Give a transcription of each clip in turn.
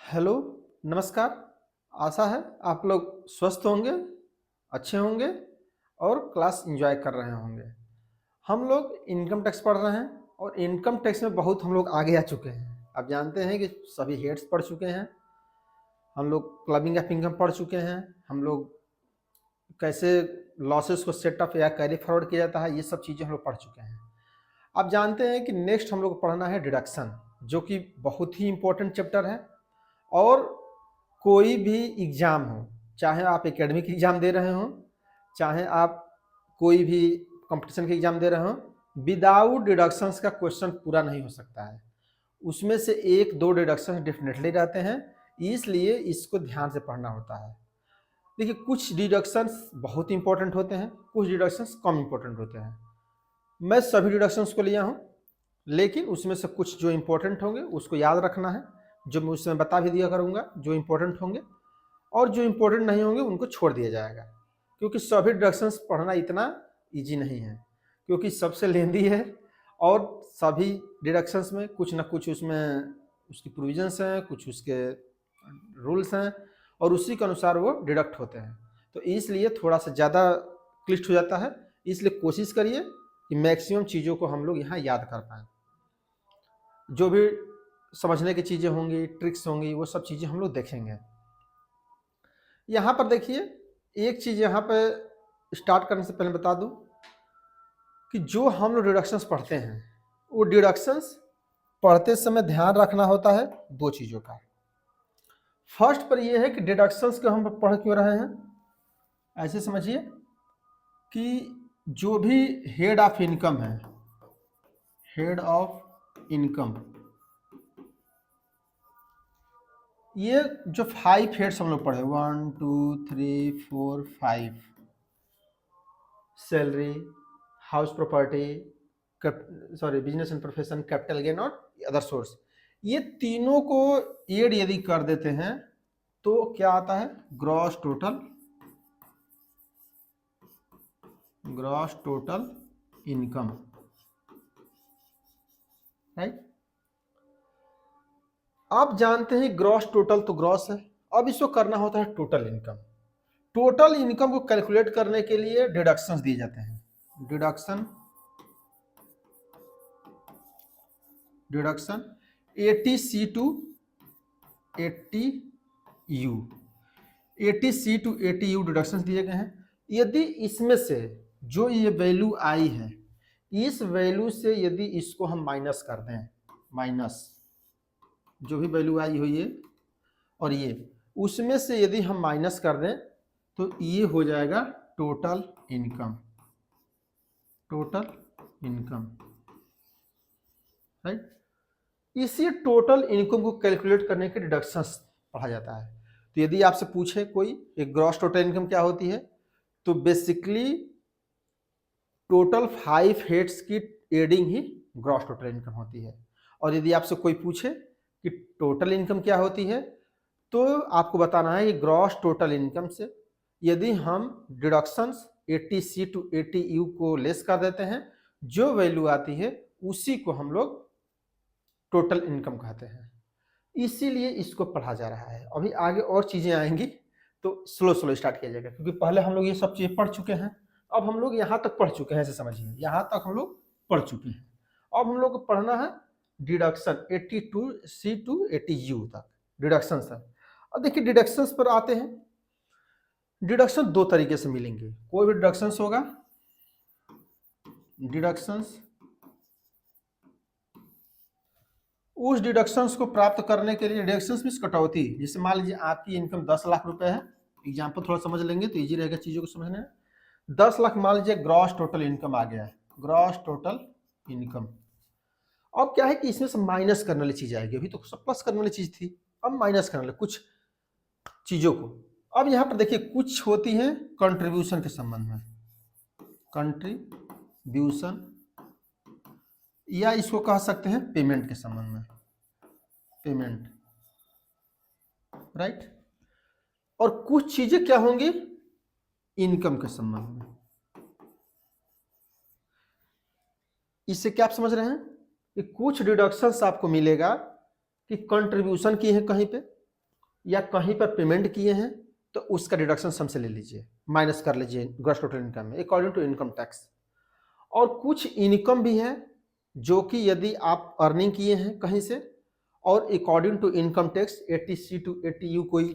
Hello, नमस्कार। आशा है आप लोग स्वस्थ होंगे, अच्छे होंगे और क्लास एंजॉय कर रहे होंगे। हम लोग इनकम टैक्स पढ़ रहे हैं और इनकम टैक्स में बहुत हम लोग आगे आ चुके हैं। आप जानते हैं कि सभी हेड्स पढ़ चुके हैं, हम लोग क्लबिंग ऑफ इनकम पढ़ चुके हैं, हम लोग कैसे लॉसेस को सेटअप या कैरी फॉरवर्ड किया जाता है, ये सब चीज़ें हम लोग पढ़ चुके हैं। आप जानते हैं कि नेक्स्ट हम लोग को पढ़ना है डिडक्शन, जो कि बहुत ही इंपॉर्टेंट चैप्टर है। और कोई भी एग्ज़ाम हो, चाहे आप एकेडमिक एग्ज़ाम दे रहे हों, चाहे आप कोई भी कंपटीशन के एग्ज़ाम दे रहे हों, विदाउट डिडक्शंस का क्वेश्चन पूरा नहीं हो सकता है। उसमें से एक दो डिडक्शंस डेफिनेटली रहते हैं, इसलिए इसको ध्यान से पढ़ना होता है। देखिए, कुछ डिडक्शंस बहुत इंपॉर्टेंट होते हैं, कुछ डिडक्शंस कम इंपॉर्टेंट होते हैं। मैं सभी डिडक्शंस को लिया हूँ, लेकिन उसमें से कुछ जो इंपॉर्टेंट होंगे उसको याद रखना है, जो मैं उसमें बता भी दिया करूँगा जो इंपॉर्टेंट होंगे, और जो इंपॉर्टेंट नहीं होंगे उनको छोड़ दिया जाएगा। क्योंकि सभी डिडक्शंस पढ़ना इतना ईजी नहीं है, क्योंकि सबसे लेंदी है और सभी डिडक्शंस में कुछ ना कुछ उसमें उसकी प्रोविजंस हैं, कुछ उसके रूल्स हैं और उसी के अनुसार वो डिडक्ट होते हैं। तो इसलिए थोड़ा सा ज़्यादा क्लिष्ट हो जाता है, इसलिए कोशिश करिए कि मैक्सिमम चीज़ों को हम लोग यहाँ याद कर पाएँ। जो भी समझने की चीज़ें होंगी, ट्रिक्स होंगी, वो सब चीज़ें हम लोग देखेंगे। यहाँ पर देखिए, एक चीज़ यहाँ पे स्टार्ट करने से पहले बता दूँ कि जो हम लोग डिडक्शंस पढ़ते हैं, वो डिडक्शंस पढ़ते समय ध्यान रखना होता है दो चीज़ों का। फर्स्ट पर यह है कि डिडक्शंस को हम पढ़ क्यों रहे हैं। ऐसे समझिए कि जो भी हेड ऑफ इनकम है, हेड ऑफ इनकम, ये जो 5 हेड्स हम लोग पढ़े, 1 2 3 4 5, salary, house property, business and profession, capital gain और अदर सोर्स, ये तीनों को एड यदि कर देते हैं तो क्या आता है, ग्रॉस टोटल इनकम, राइट। आप जानते हैं ग्रॉस टोटल तो ग्रॉस है, अब इसको करना होता है टोटल इनकम। टोटल इनकम को कैलकुलेट करने के लिए डिडक्शंस दिए जाते हैं। Deduction 80C to 80U, 80C to 80U deductions दिए गए हैं। यदि इसमें से जो ये वैल्यू आई है, इस वैल्यू से यदि इसको हम माइनस कर दें, माइनस जो भी वैल्यू आई हुई है और ये, उसमें से यदि हम माइनस कर दें तो ये हो जाएगा टोटल इनकम, राइट। इसी टोटल इनकम को कैलकुलेट करने के डिडक्शंस पढ़ा जाता है। तो यदि आपसे पूछे कोई एक ग्रॉस टोटल इनकम क्या होती है, तो बेसिकली टोटल 5 हेड्स की एडिंग ही ग्रॉस टोटल इनकम होती है। और यदि आपसे कोई पूछे कि टोटल इनकम क्या होती है, तो आपको बताना है कि ग्रॉस टोटल इनकम से यदि हम डिडक्शंस 80C टू 80U को लेस कर देते हैं, जो वैल्यू आती है उसी को हम लोग टोटल इनकम कहते हैं। इसीलिए इसको पढ़ा जा रहा है। अभी आगे और चीज़ें आएंगी तो स्लो स्लो स्टार्ट किया जाएगा, क्योंकि पहले हम लोग ये सब चीज़ें पढ़ चुके हैं। अब हम लोग यहाँ तक पढ़ चुके हैं, ऐसे समझिए यहाँ तक हम लोग पढ़ चुके हैं। अब हम लोग को पढ़ना है डिडक्शन 82C टू 80U तक डिडक्शन है। अब देखिए डिडक्शंस पर आते हैं। डिडक्शन दो तरीके से मिलेंगे। कोई भी डिडक्शंस होगा, डिडक्शंस, उस डिडक्शंस को प्राप्त करने के लिए, डिडक्शंस मींस कटौती, जैसे मान लीजिए आपकी इनकम 10 लाख रुपए है, एग्जाम्पल थोड़ा समझ लेंगे तो इजी रहेगा चीज़ों को समझने। 10 लाख मान लीजिए ग्रॉस टोटल इनकम आ गया है, ग्रॉस टोटल इनकम। अब क्या है कि इसमें से माइनस करने वाली चीज़ आएगी, अभी तो सब प्लस करने वाली चीज़ थी, अब माइनस करने वाले कुछ चीज़ों को। अब यहाँ पर देखिए कुछ होती है कंट्रीब्यूशन के संबंध में, कंट्रीब्यूशन, या इसको कह सकते हैं पेमेंट के संबंध में, पेमेंट, राइट। और कुछ चीजें क्या होंगी इनकम के संबंध में। इससे क्या आप समझ रहे हैं कि कुछ डिडक्शंस आपको मिलेगा कि कंट्रीब्यूशन की है कहीं पे, या कहीं पर पेमेंट किए हैं तो उसका डिडक्शन सम से ले लीजिए, माइनस कर लीजिए ग्रॉस टोटल इनकम में अकॉर्डिंग टू इनकम टैक्स। और कुछ इनकम भी है जो कि यदि आप अर्निंग किए हैं कहीं से और according to income tax 80C to 80U कोई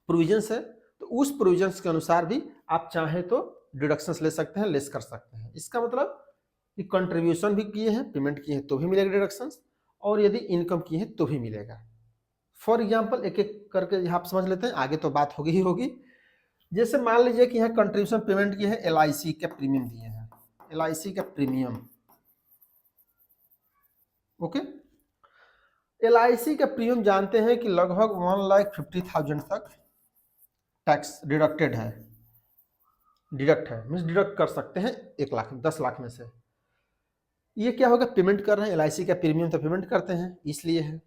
प्रोविजंस है, तो उस प्रोविजंस के अनुसार भी आप चाहें तो डिडक्शंस ले सकते हैं, लेस कर सकते हैं। इसका मतलब कि कंट्रीब्यूशन भी किए हैं, पेमेंट किए हैं तो भी मिलेगा डिडक्शंस, और यदि इनकम किए हैं तो भी मिलेगा। फॉर एग्जाम्पल एक एक करके यहाँ आप समझ लेते हैं, आगे तो बात होगी ही होगी। जैसे मान लीजिए कि यहाँ कंट्रीब्यूशन पेमेंट किए हैं, LIC के प्रीमियम दिए हैं, LIC का प्रीमियम, ओके। LIC का प्रीमियम जानते हैं कि लगभग 1,50,000 तक टैक्स डिडक्टेड है, डिडक्ट है मीन्स डिडक्ट कर सकते हैं 1 लाख 10 लाख में से। ये क्या होगा, पेमेंट कर रहे हैं, LIC का प्रीमियम तो पेमेंट करते हैं इसलिए है।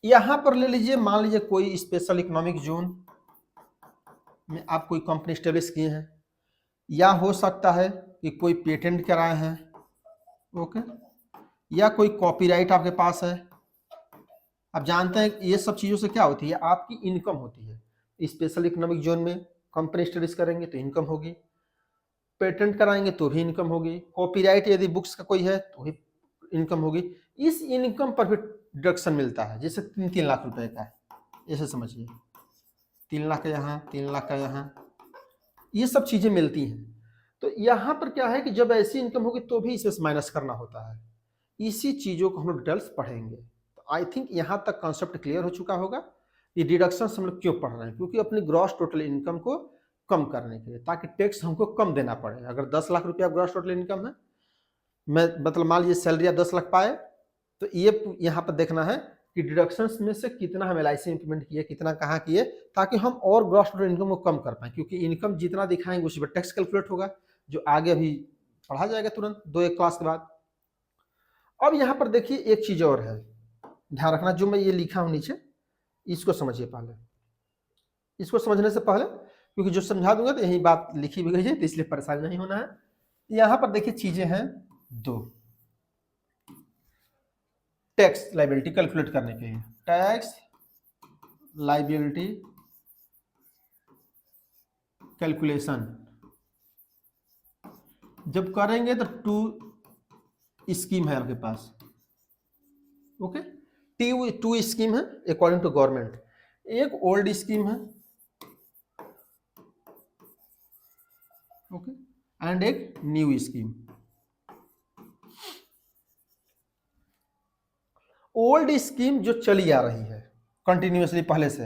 यहां पर ले लीजिए, मान लीजिए कोई स्पेशल इकोनॉमिक जोन में आप कोई कंपनी स्टेब्लिश किए हैं, या हो सकता है कि कोई पेटेंट कराए हैं, ओके, या कोई कॉपीराइट आपके पास है। आप जानते हैं ये सब चीज़ों से क्या होती है, आपकी इनकम होती है। स्पेशल इकोनॉमिक जोन में कंपनी स्टडीज करेंगे तो इनकम होगी, पेटेंट कराएंगे तो भी इनकम होगी, कॉपीराइट यदि बुक्स का कोई है तो भी इनकम होगी। इस इनकम पर भी डिडक्शन मिलता है, जैसे 3-3 लाख रुपए का है, ऐसे समझिए 3 लाख का यहाँ, 3 लाख का यहाँ, ये सब चीज़ें मिलती हैं। तो यहाँ पर क्या है कि जब ऐसी इनकम होगी तो भी इसे माइनस करना होता है। इसी चीज़ों को हम लोग डिटेल्स पढ़ेंगे। तो आई थिंक यहाँ तक कॉन्सेप्ट क्लियर हो चुका होगा। ये डिडक्शंस हम लोग क्यों पढ़ रहे हैं, क्योंकि अपनी ग्रॉस टोटल इनकम को कम करने के लिए, ताकि टैक्स हमको कम देना पड़े। अगर 10 लाख रुपया ग्रॉस टोटल इनकम है, मैं मतलब मान लीजिए सैलरी आप 10 लाख पाए, तो ये यहाँ पर देखना है कि डिडक्शंस में से कितना हम LIC में पेमेंट किए, कितना कहाँ किए, ताकि हम और ग्रॉस टोटल इनकम को कम कर पाएँ। क्योंकि इनकम जितना दिखाएंगे उसी पर टैक्स कैलकुलेट होगा, जो आगे अभी पढ़ा जाएगा तुरंत 2-1 क्लास के बाद। अब यहाँ पर देखिए एक चीज़ और है, ध्यान रखना, जो मैं ये लिखा हूँ नीचे, इसको समझिए पहले। इसको समझने से पहले, क्योंकि जो समझा दूंगा तो यही बात लिखी भी गई है, तो इसलिए परेशान नहीं होना है। यहाँ पर देखिए चीजें हैं 2, टैक्स लाइबिलिटी कैलकुलेट करने के लिए। टैक्स लाइबिलिटी कैलकुलेशन जब करेंगे तो 2 स्कीम है आपके पास, ओके। 2 स्कीम है अकॉर्डिंग टू गवर्नमेंट। एक ओल्ड स्कीम है, ओके, एंड एक न्यू स्कीम। ओल्ड स्कीम जो चली आ रही है कंटिन्यूअसली पहले से,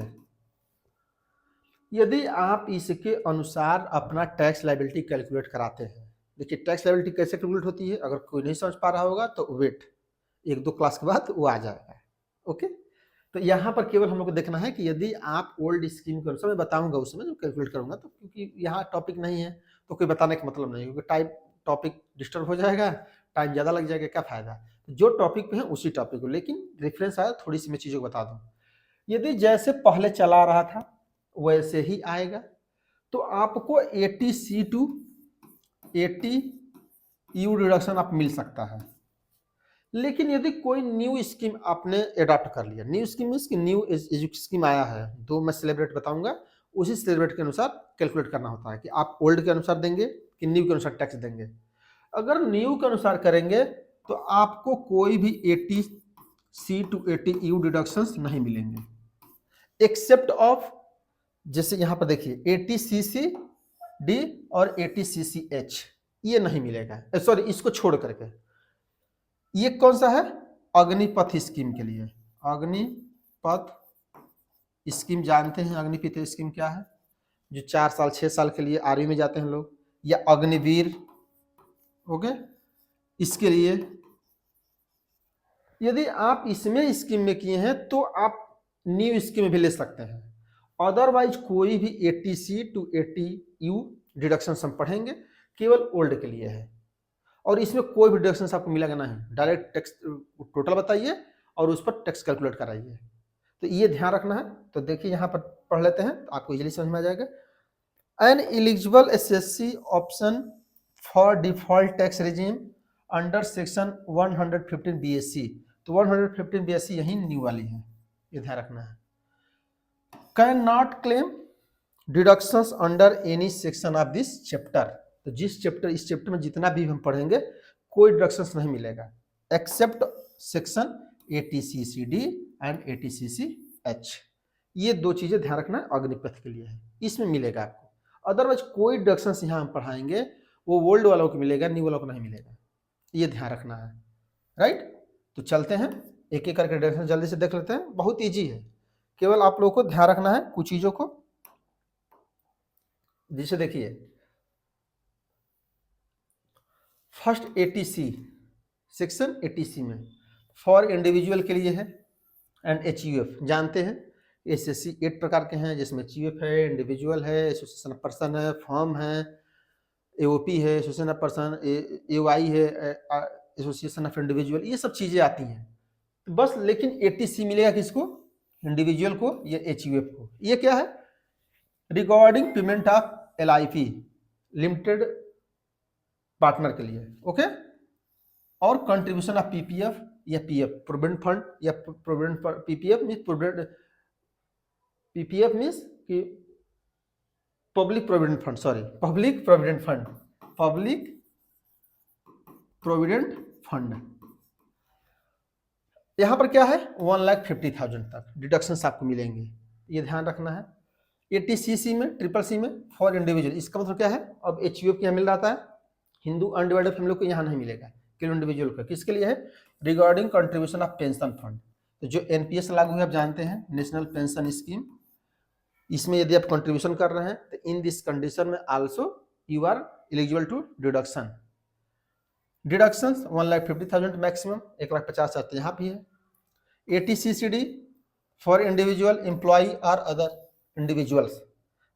यदि आप इसके अनुसार अपना टैक्स लायबिलिटी कैलकुलेट कराते हैं, देखिए टैक्स लायबिलिटी कैसे कैलकुलेट होती है, अगर कोई नहीं समझ पा रहा होगा तो वेट 1-2 क्लास के बाद वो आ जाएगा, ओके। तो यहाँ पर केवल हम लोग को देखना है कि यदि आप ओल्ड स्कीम के अनुसार, मैं बताऊंगा उसमें जो कैलकुलेट करूंगा, तो क्योंकि यहाँ टॉपिक नहीं है तो कोई बताने का मतलब नहीं, क्योंकि टॉपिक डिस्टर्ब हो जाएगा, टाइम ज़्यादा लग जाएगा, क्या फायदा। जो टॉपिक पे है उसी टॉपिक को, लेकिन रेफरेंस आया थोड़ी सी मैं चीज़ों को बता दूँ। यदि जैसे पहले चला रहा था वैसे ही आएगा, तो आपको 80C टू 80U डिडक्शन आप मिल सकता है। लेकिन यदि कोई न्यू स्कीम आपने अडॉप्ट कर लिया, न्यू स्कीम मीन्स कि न्यू स्कीम आया है, 2 मैं सेलिब्रेट बताऊंगा, उसी सेलिब्रेट के अनुसार कैलकुलेट करना होता है कि आप ओल्ड के अनुसार देंगे कि न्यू के अनुसार टैक्स देंगे। अगर न्यू के अनुसार करेंगे तो आपको कोई भी 80C टू 80U डिडक्शंस नहीं मिलेंगे, एक्सेप्ट ऑफ, जैसे यहाँ पर देखिए 80CCD और 80CCH, ये नहीं मिलेगा, सॉरी इसको छोड़ करके। ये कौन सा है, अग्निपथ स्कीम के लिए। अग्निपथ स्कीम जानते हैं, अग्निपथ स्कीम क्या है, जो 4 साल 6 साल के लिए आर्मी में जाते हैं लोग, या अग्निवीर, ओके। इसके लिए यदि आप इसमें स्कीम में किए हैं तो आप न्यू स्कीम में भी ले सकते हैं। अदरवाइज कोई भी 80C टू 80U डिडक्शन हम पढ़ेंगे, केवल ओल्ड के लिए है, और इसमें कोई भी डिडक्शन आपको मिलेगा नहीं। डायरेक्ट टैक्स टोटल बताइए और उस पर टैक्स कैलकुलेट कराइए, तो ये ध्यान रखना है। तो देखिए यहाँ पर पढ़ लेते हैं तो आपको इजीली समझ में आ जाएगा। N eligible SSC option for default tax regime under section 115 BSC, तो 115 BSC यही न्यू वाली है, ये ध्यान रखना है। Can not claim deductions under any section of this chapter. तो जिस चैप्टर, इस चैप्टर में जितना भी हम पढ़ेंगे कोई डिडक्शंस नहीं मिलेगा except section ATCCD and ATCCH। ये दो चीजें ध्यान रखना अग्निपथ के लिए है, इसमें मिलेगा आपको। अदरवाइज कोई डिडक्शंस यहाँ हम पढ़ाएंगे वो ओल्ड वालों को मिलेगा, न्यू वालों को नहीं मिलेगा, ये ध्यान रखना है। राइट, तो चलते हैं एक एक करके डिडक्शन जल्दी से देख लेते हैं। बहुत ईजी है, केवल आप लोगों को ध्यान रखना है कुछ चीजों को। जिसे देखिए फर्स्ट ATC सेक्शन ATC में फॉर इंडिविजुअल के लिए है एंड HUF जानते हैं। SSC 8 प्रकार के हैं जिसमें HUF है, इंडिविजुअल है, एसोसिएशन ऑफ पर्सन है, फर्म है, AOP है, एसोसिएशन ऑफ पर्सन, AOI है, एसोसिएशन ऑफ इंडिविजुअल, ये सब चीजें आती हैं। तो बस लेकिन ATC मिलेगा किसको? इंडिविजुअल को या HUF को। ये क्या है? Regarding payment of LIP limited partner के लिए, ओके। और कंट्रीब्यूशन ऑफ PPF या PF प्रोविडेंट फंड या provident PPF means provident, PPF means कि public provident fund, sorry public provident fund, public provident fund. यहां पर क्या है 1,50,000 तक डिडक्शंस आपको मिलेंगे, ये ध्यान रखना है। ATCC में, CCC में फॉर इंडिविजुअल, इसका मतलब क्या है? अब HUF यहाँ मिल रहा है, हिंदू अनडिवाइडेड फैमिली को यहाँ नहीं मिलेगा, केवल इंडिविजुअल का। किसके लिए है? Regarding contribution of pension fund. तो जो NPS लागू है आप जानते हैं, नेशनल पेंशन स्कीम, इसमें यदि आप कंट्रीब्यूशन कर रहे हैं तो इन दिस कंडीशन में also you are eligible to deduction. Deductions 1,50,000 maximum, 1,50,000 यहाँ भी है। ATCCD फॉर इंडिविजुअल एम्प्लॉई और other individuals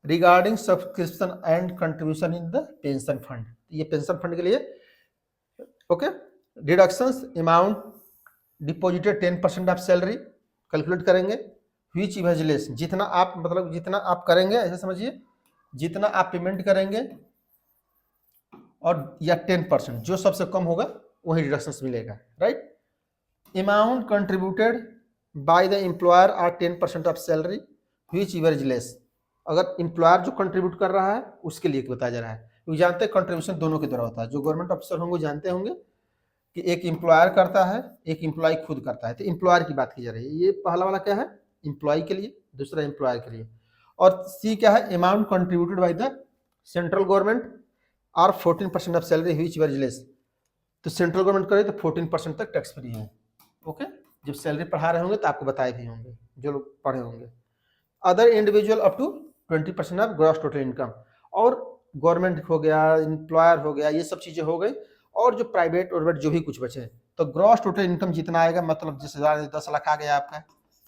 regarding subscription and contribution in the pension fund, ये पेंशन फंड के लिए, okay. Deductions amount deposited 10% of salary calculate करेंगे, which is less, जितना आप मतलब जितना आप करेंगे, ऐसे समझिए जितना आप पेमेंट करेंगे और या 10%, जो सबसे कम होगा वही डिडक्शंस मिलेगा। Right, amount contributed by the employer or 10% of salary which is less, अगर एम्प्लॉयर जो कंट्रीब्यूट कर रहा है उसके लिए बताया जा रहा है, क्योंकि जानते हैं कंट्रीब्यूशन दोनों के द्वारा होता है। जो गवर्नमेंट ऑफिसर होंगे जानते होंगे कि एक एम्प्लॉयर करता है, एक एम्प्लॉय खुद करता है, तो एम्प्लॉयर की बात की जा रही है। ये पहला वाला क्या है? एम्प्लॉय के लिए, दूसरा एम्प्लॉयर के लिए। और C क्या है? Amount contributed by the central government और 14% of salary which is less, तो सेंट्रल गवर्नमेंट करे तो 14% तक टैक्स फ्री है, ओके। जब सैलरी पढ़ा रहे होंगे तो आपको बताए भी होंगे जो लोग पढ़े होंगे। Other individual up to 20% of gross total income, और गवर्नमेंट हो गया, एम्प्लॉयर हो गया, ये सब चीजें हो गई। और जो प्राइवेट और जो भी कुछ बचे, तो ग्रॉस टोटल इनकम जितना आएगा, मतलब जिस 10 लाख आ गया आपका,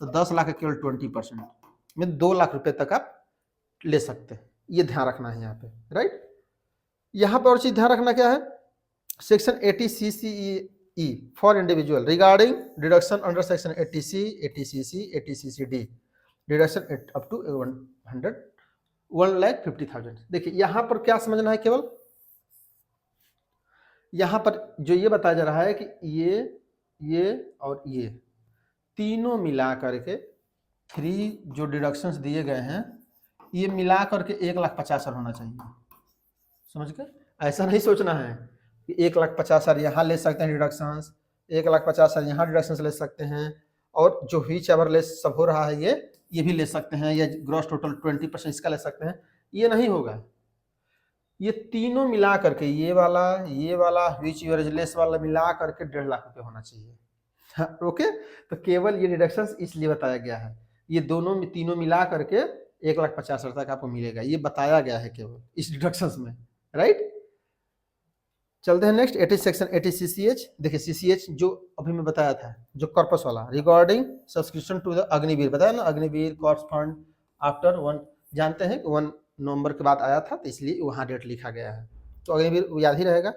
तो 10 लाख का केवल 20% में 2 लाख रुपए तक आप ले सकते हैं, ये ध्यान रखना है यहाँ पे। राइट, यहाँ पर और चीज ध्यान रखना क्या है? Section ATCCE for individual regarding deduction under section ATC, ATCC, ATCCD deduction up to 1,50,000। देखिए यहाँ पर क्या समझना है, केवल यहाँ पर जो ये बताया जा रहा है कि ये और ये तीनों मिला करके फ्री जो डिडक्शंस दिए गए हैं, ये मिला करके 1,50,000 होना चाहिए, समझ गए? ऐसा नहीं सोचना है कि 1,50,000 यहाँ ले सकते हैं डिडक्शंस, 1,50,000 यहाँ डिडक्शंस ले सकते हैं, और जो व्हिच एवर लेस सब हो रहा है ये भी ले सकते हैं, या ग्रॉस टोटल 20% इसका ले सकते हैं, ये नहीं होगा। ये तीनों मिला करके ये वाला व्हिच एवर लेस वाला मिला करके 1.5 लाख रुपए होना चाहिए। हाँ, ओके। तो केवल ये डिडक्शंस इसलिए बताया गया है, ये दोनों तीनों मिला करके 1,50,000 तक आपको मिलेगा, ये बताया गया है केवल इस डिडक्शंस में। राइट, चलते हैं नेक्स्ट सेक्शन ATCCH। देखिए CCH जो अभी मैं बताया था, जो कॉर्पस वाला, regarding subscription to the Agniveer, बताया ना, अग्निवीर कॉर्प्स फंड आफ्टर 1, जानते हैं 1 नवंबर के बाद आया था, तो इसलिए वहाँ डेट लिखा गया है, तो अग्निवीर याद ही रहेगा।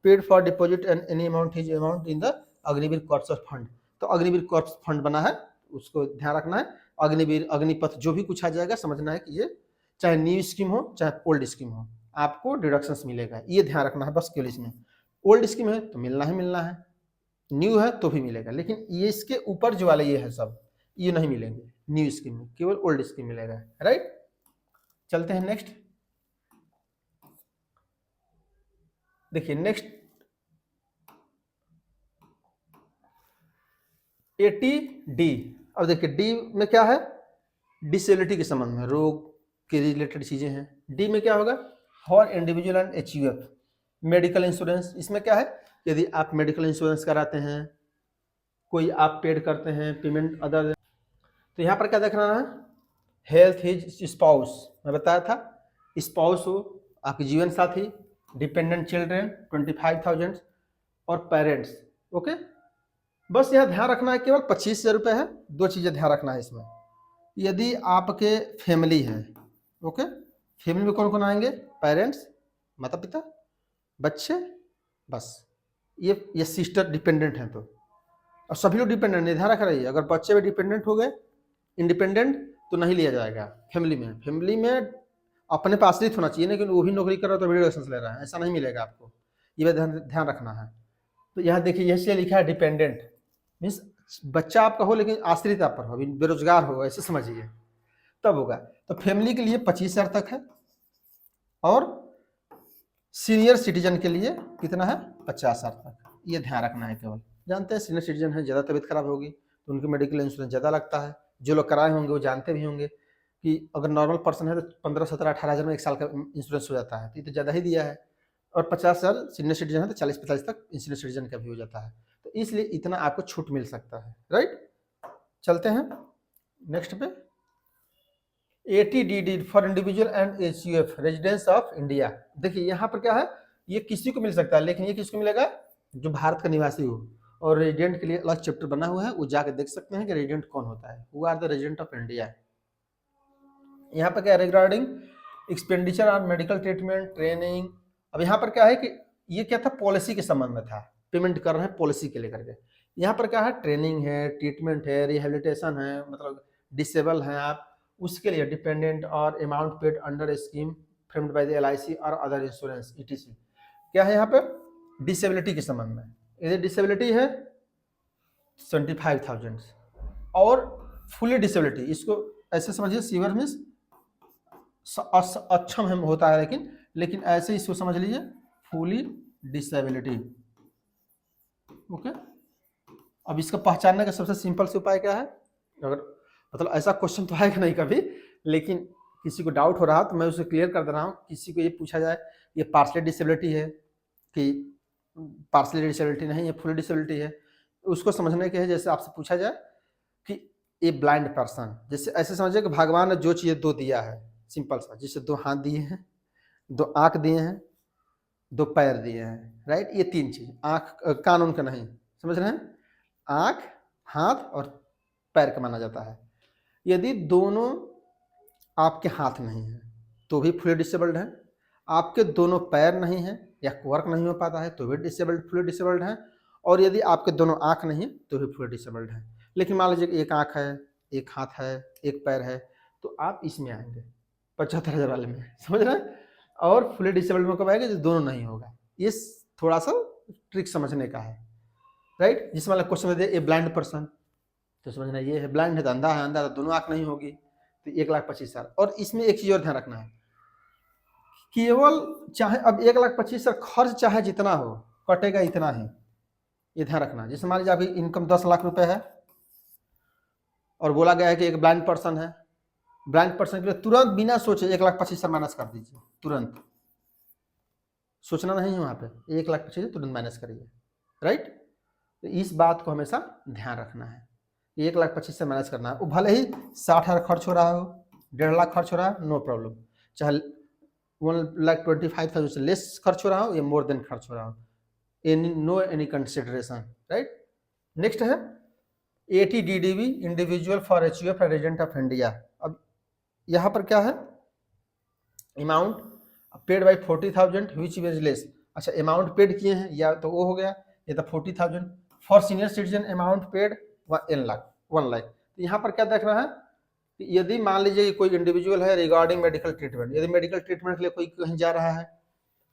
Paid for deposit and any amount is amount in the Agniveer corps fund, तो अग्निवीर कॉर्प्स फंड बना है, उसको ध्यान रखना है। अग्निवीर, अग्निपथ, जो भी कुछ आ जाएगा समझना है कि ये चाहे न्यू स्कीम हो चाहे ओल्ड स्कीम हो, आपको डिडक्शंस मिलेगा, ये ध्यान रखना है बस केवल इसमें। ओल्ड स्कीम है तो मिलना ही मिलना है, न्यू है तो भी मिलेगा, लेकिन ये इसके ऊपर जो वाले ये है सब, ये नहीं मिलेंगे। न्यू स्कीम में, केवल ओल्ड स्कीम मिलेगा, राइट। चलते हैं नेक्स्ट। देखिए नेक्स्ट 80D। अब देखिए डी में क्या है, डिसेबिलिटी के संबंध में, रोग के रिलेटेड चीजें हैं। डी में क्या होगा, for individual and HUF medical insurance. इसमें क्या है, यदि आप मेडिकल इंश्योरेंस कराते हैं, कोई आप पेड करते हैं पेमेंट अदर, तो यहाँ पर क्या देखना है, हेल्थ हिज स्पाउस, मैं बताया था, स्पाउस हो आपके जीवन साथी, डिपेंडेंट चिल्ड्रेन 25,000 और पेरेंट्स। ओके, बस यहाँ ध्यान रखना है केवल 25,000 रुपये है। दो चीज़ें ध्यान रखना है इसमें, यदि आपके फैमिली है, ओके, फैमिली में कौन कौन आएंगे, पेरेंट्स माता पिता, बच्चे, बस ये सिस्टर डिपेंडेंट हैं, तो और सभी लोग डिपेंडेंट नहीं, ध्यान रख रही है। अगर बच्चे भी डिपेंडेंट हो गए इंडिपेंडेंट तो नहीं लिया जाएगा फैमिली में। फैमिली में अपने पास आश्रित होना चाहिए, लेकिन वो भी नौकरी कर रहा है तो वीडियो लाइसेंस ले रहा है, ऐसा नहीं मिलेगा आपको, ये ध्यान रखना है। तो यहाँ देखिए यही लिखा है डिपेंडेंट, मीन्स बच्चा आपका हो लेकिन आश्रित आप पर हो, अभी बेरोजगार हो, ऐसे समझिए, तब होगा। तो फैमिली के लिए 25,000 तक है, और सीनियर सिटीजन के लिए कितना है, 50,000 तक। ये ध्यान रखना है केवल। जानते हैं सीनियर सिटीजन है, ज़्यादा तबीयत खराब होगी तो उनकी मेडिकल इंश्योरेंस ज़्यादा लगता है। जो लोग कराए होंगे वो जानते भी होंगे कि अगर नॉर्मल पर्सन है तो 15, 17, 18,000 में 1 साल का इंश्योरेंस हो जाता है, तो ये तो ज़्यादा ही दिया है। और 50,000 सीनियर सिटीजन है तो 40-45 तक सीनियर सिटीजन का भी हो जाता है, तो इसलिए इतना आपको छूट मिल सकता है, राइट। चलते हैं नेक्स्ट पे। 80DD for individual and HUF residence of India. देखिए यहाँ पर क्या है, ये किसी को मिल सकता है, लेकिन ये किसको मिलेगा, जो भारत का निवासी हो। और रेजिडेंट के लिए अलग चैप्टर बना हुआ है, वो जाके देख सकते हैं कि रेजिडेंट कौन होता है, who are the resident of India. यहाँ पर क्या regarding expenditure on medical treatment training. अब यहाँ पर क्या है कि ये क्या था, पॉलिसी के संबंध में था, पेमेंट कर रहे हैं पॉलिसी के लेकर के। यहाँ पर क्या है, ट्रेनिंग है, ट्रीटमेंट है, रिहेबिलिटेशन है, मतलब डिसेबल हैं आप, उसके लिए डिपेंडेंट और amount paid under scheme framed by the LIC और अदर इंश्योरेंस ETC। क्या है यहाँ पे, डिसेबिलिटी के संबंध में, यदि डिसेबिलिटी है 25,000, और फुली डिसेबिलिटी, इसको ऐसे समझिए, सीवर मीन्स अक्षम हम होता है, लेकिन ऐसे इसको समझ लीजिए, फुली डिसेबिलिटी। ओके, अब इसका पहचानने का सबसे सिंपल से उपाय क्या है, अगर मतलब ऐसा क्वेश्चन तो आएगा नहीं कभी, लेकिन किसी को डाउट हो रहा तो मैं उसे क्लियर कर दे रहा हूँ। किसी को ये पूछा जाए ये पार्शियल डिसेबिलिटी है कि पार्शियल डिसेबिलिटी नहीं है, फुल डिसेबिलिटी है, उसको समझने के है जैसे आपसे पूछा जाए कि ए ब्लाइंड पर्सन, जैसे ऐसे समझिए कि भगवान ने जो चीज़ दो दिया है, सिंपल सा, जैसे 2 हाथ दिए हैं, 2 आँख दिए हैं, 2 पैर दिए हैं, राइट। ये 3 चीज़, आँख कान उनका नहीं, समझ रहे हैं, आँख, हाथ और पैर का माना जाता है। यदि दोनों आपके हाथ नहीं है तो भी फुली डिसेबल्ड है, आपके दोनों पैर नहीं है या वर्क नहीं हो पाता है तो भी फुली डिसेबल्ड है, और यदि आपके दोनों आँख नहीं है तो भी फुली डिसेबल्ड है। लेकिन मान लीजिए कि एक आँख है, एक हाथ है, एक पैर है, तो आप इसमें आएंगे 75,000 वाले में, समझ रहे हैं। और फुली डिसेबल्ड में कब आएगा, जो दोनों नहीं होगा। ये थोड़ा सा ट्रिक समझने का है, राइट। जिसमें वाला question they a blind person, तो समझना ये है ब्लाइंड है तो अंधा है, अंधा तो दोनों आँख नहीं होगी, तो 1,25,000। और इसमें एक चीज़ और ध्यान रखना है, केवल चाहे अब 1,25,000 खर्च चाहे जितना हो, कटेगा इतना ही, ये ध्यान रखना। जैसे मान लीजिए आपकी इनकम 10 लाख रुपए है और बोला गया है कि एक ब्लाइंड पर्सन है, ब्लाइंड पर्सन के लिए तुरंत बिना सोचे 1,25,000 माइनस कर दीजिए, तुरंत सोचना नहीं है वहाँ पे, 1,25,000 तुरंत माइनस करिए, राइट। तो इस बात को हमेशा ध्यान रखना है, 1,25,000 माइनस करना है। वो भले ही 60,000 खर्च हो रहा हो, 1.5 लाख खर्च हो रहा है, नो प्रॉब्लम, चाहे 1,25,000 से लेस खर्च हो रहा हो या मोर देन खर्च हो रहा हो, एनी कंसिडरेशन, राइट। नेक्स्ट है 80DDB individual for HUF resident of India. अब यहाँ पर क्या है, amount paid by 40,000 which is less. अच्छा, अमाउंट पेड किए हैं या तो वो हो गया, ये तो 40,000 for senior citizen amount paid 1 lakh. तो यहाँ पर क्या देख रहा है कि यदि मान लीजिए कोई इंडिविजुअल है रिगार्डिंग मेडिकल ट्रीटमेंट, यदि मेडिकल ट्रीटमेंट के लिए कोई कहीं जा रहा है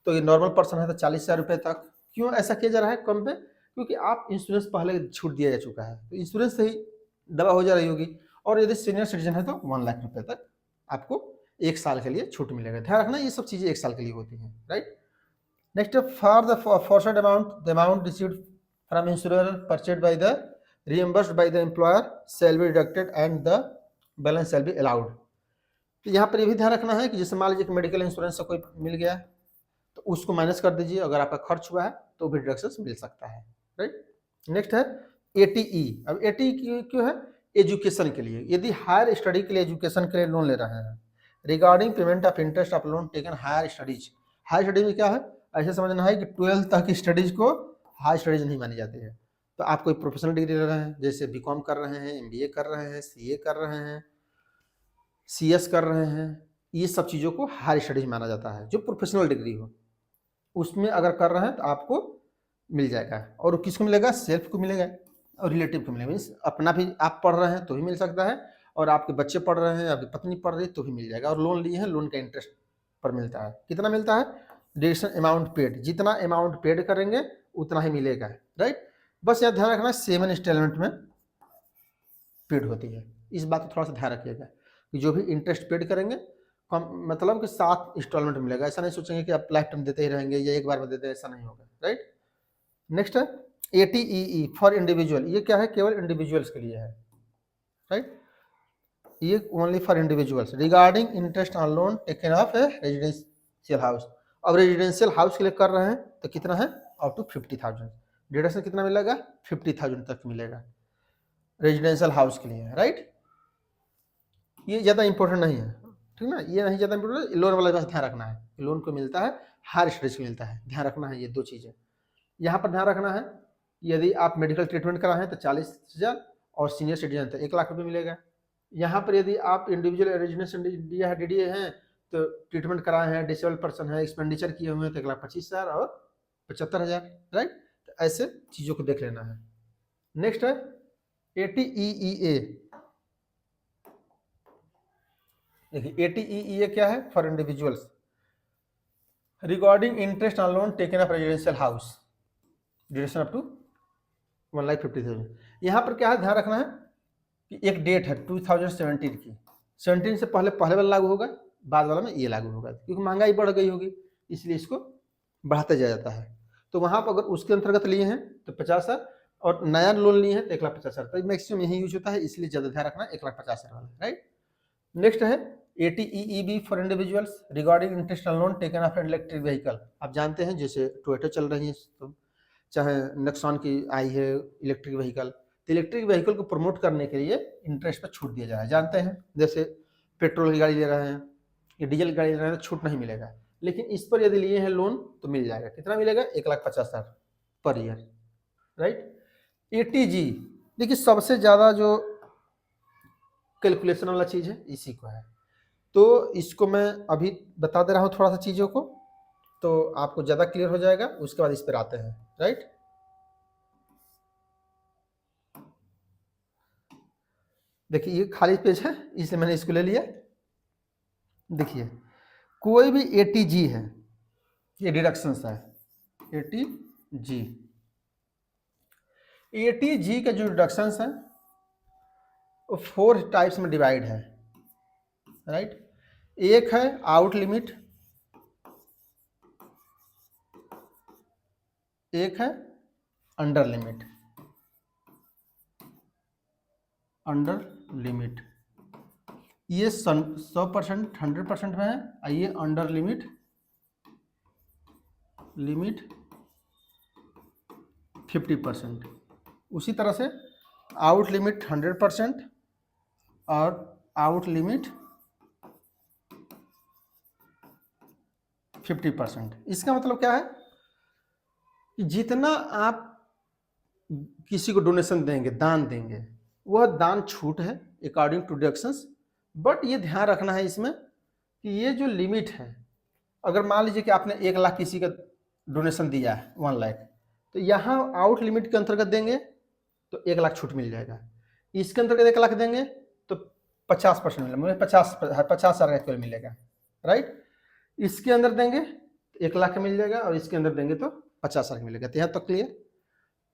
तो ये नॉर्मल पर्सन है तो 40,000 रुपये तक। क्यों ऐसा किया जा रहा है कम पे, क्योंकि आप इंश्योरेंस पहले छूट दिया जा चुका है, तो इंश्योरेंस से ही दवा हो जा रही होगी। और यदि सीनियर सिटीजन है तो 1 लाख रुपए तक आपको 1 साल के लिए छूट मिलेगा। ध्यान रखना ये सब चीज़ें 1 साल के लिए होती हैं, right. Next, for the foresaid amount, the amount received from insurer purchased by the reimbursed by the employer shall be deducted and the balance shall be allowed। तो यहाँ पर ये भी ध्यान रखना है कि जैसे मान लीजिए कि मेडिकल इंश्योरेंस से कोई मिल गया तो उसको माइनस कर दीजिए, अगर आपका खर्च हुआ है तो भी डिडक्शन मिल सकता है, राइट। नेक्स्ट है एटीई। अब एटीई क्यों है? एजुकेशन के लिए, यदि हायर स्टडी के लिए एजुकेशन के लिए लोन ले रहे हैं, regarding payment of interest of loan taken higher studies. Higher studies में क्या है, ऐसे समझना है कि 12th तक की स्टडीज को हायर स्टडीज नहीं मानी जाती है। तो आप कोई प्रोफेशनल डिग्री ले रहे हैं, जैसे बीकॉम कर रहे हैं, एमबीए कर रहे हैं, सीए कर रहे हैं, सीएस कर रहे हैं, ये सब चीज़ों को हायर स्टडीज माना जाता है, जो प्रोफेशनल डिग्री हो उसमें अगर कर रहे हैं तो आपको मिल जाएगा। और किसको मिलेगा? सेल्फ को मिलेगा और रिलेटिव को मिलेगा। मीन्स अपना भी आप पढ़ रहे हैं तो भी मिल सकता है, और आपके बच्चे पढ़ रहे हैं, आपकी पत्नी पढ़ रही है तो भी मिल जाएगा। और लोन लिए हैं, लोन का इंटरेस्ट पर मिलता है। कितना मिलता है? डिडक्शन अमाउंट पेड, जितना अमाउंट पेड करेंगे उतना ही मिलेगा, राइट। बस यह ध्यान रखना 7 इंस्टॉलमेंट में पेड होती है। इस बात को थोड़ा सा ध्यान रखिएगा कि जो भी इंटरेस्ट पेड करेंगे कम, मतलब कि 7 इंस्टॉलमेंट मिलेगा। ऐसा नहीं सोचेंगे कि आप लाइफ टाइम देते ही रहेंगे या एक बार में देते हैं, ऐसा नहीं होगा, राइट। नेक्स्ट है एटीईई फॉर इंडिविजुअल। ये क्या है? केवल इंडिविजुअल्स के लिए है, राइट। ये only for individuals regarding interest on loan taken of A residential house. अब रेजिडेंशियल हाउस के लिए कर रहे हैं तो कितना है? Up to 50,000। डिडक्शन कितना मिलेगा? 50,000 तक मिलेगा रेजिडेंशियल हाउस के लिए, राइट। ये ज़्यादा इंपॉर्टेंट नहीं है, ठीक ना, ये नहीं ज़्यादा इंपॉर्टेंट। लोन वाला बस ध्यान रखना है, लोन को मिलता है, हायर स्टडीज को मिलता है, ध्यान रखना है ये 2 चीज़ें। यहाँ पर ध्यान रखना है यदि आप मेडिकल ट्रीटमेंट कराएं तो 40,000 और सीनियर सिटीजन तो 1 लाख रुपये मिलेगा। यहाँ पर यदि आप इंडिविजुअल रेजिडेंशियल इंडिया डीडीए हैं तो ट्रीटमेंट कराए हैं, डिसेबल पर्सन है, एक्सपेंडिचर किए हुए हैं तो 1,25,000 और 75,000, राइट। तो ऐसे चीज़ों को देख लेना है। नेक्स्ट है एटीईईए। देखिए एटीईईए क्या है? For individuals regarding interest on loan taken of residential house, duration up to 1,50,000। यहाँ पर क्या है? ध्यान रखना है कि एक डेट है 2017 की, 17 से पहले वाला लागू होगा, बाद वाला में ये लागू होगा, क्योंकि महंगाई बढ़ गई होगी इसलिए इसको बढ़ाते जाया जाता है। तो वहाँ पर अगर उसके अंतर्गत लिए हैं तो 50,000 और नया लोन लिए हैं तो 1,50,000। तो मैक्सिमम यही यूज होता है, इसलिए ज़्यादा ध्यान रखना 1,50,000 वाला, राइट। नेक्स्ट है eighty E E B for individuals regarding interest on loan taken of electric vehicle. आप जानते हैं जैसे टोयोटा चल रही है, तो चाहे नेक्सॉन की आई है इलेक्ट्रिक व्हीकल, तो इलेक्ट्रिक व्हीकल को प्रमोट करने के लिए इंटरेस्ट पर छूट दिया जाए। जानते हैं जैसे पेट्रोल की गाड़ी ले रहे हैं या डीजल की गाड़ी ले रहे हैं तो छूट नहीं मिलेगा, लेकिन इस पर यदि लिए हैं लोन तो मिल जाएगा। कितना मिलेगा? 1,50,000 पर ईयर, राइट। एटीजी देखिए सबसे ज़्यादा जो कैलकुलेशन वाला चीज़ है इसी को है, तो इसको मैं अभी बता दे रहा हूँ थोड़ा सा चीज़ों को, तो आपको ज़्यादा क्लियर हो जाएगा। उसके बाद इस पर आते हैं, राइट। देखिए ये खाली पेज है इसलिए मैंने इसको ले लिया। देखिए कोई भी एटीजी है, ये डिडक्शंस है एटीजी। एटीजी के जो डिडक्शंस हैं वो 4 टाइप्स में डिवाइड है, राइट। एक है आउट लिमिट, एक है अंडर लिमिट। अंडर लिमिट ये 100% 100% में है, आइए अंडर लिमिट 50%। उसी तरह से आउट लिमिट 100% और आउट लिमिट 50%। इसका मतलब क्या है कि जितना आप किसी को डोनेशन देंगे, दान देंगे, वह दान छूट है अकॉर्डिंग टू डिडक्शंस। बट ये ध्यान रखना है इसमें कि ये जो लिमिट है, अगर मान लीजिए कि आपने 1 लाख किसी का डोनेशन दिया है 1 लाख, तो यहाँ आउट लिमिट के अंतर्गत देंगे तो 1 लाख छूट मिल जाएगा। इसके अंतर्गत 1 लाख देंगे तो 50% मिलेगा, मुझे 50,000 का केवल मिलेगा, राइट। इसके अंदर देंगे तो 1 लाख का मिल जाएगा और इसके अंदर देंगे तो 50,000 का मिलेगा। तो यहाँ तक क्लियर।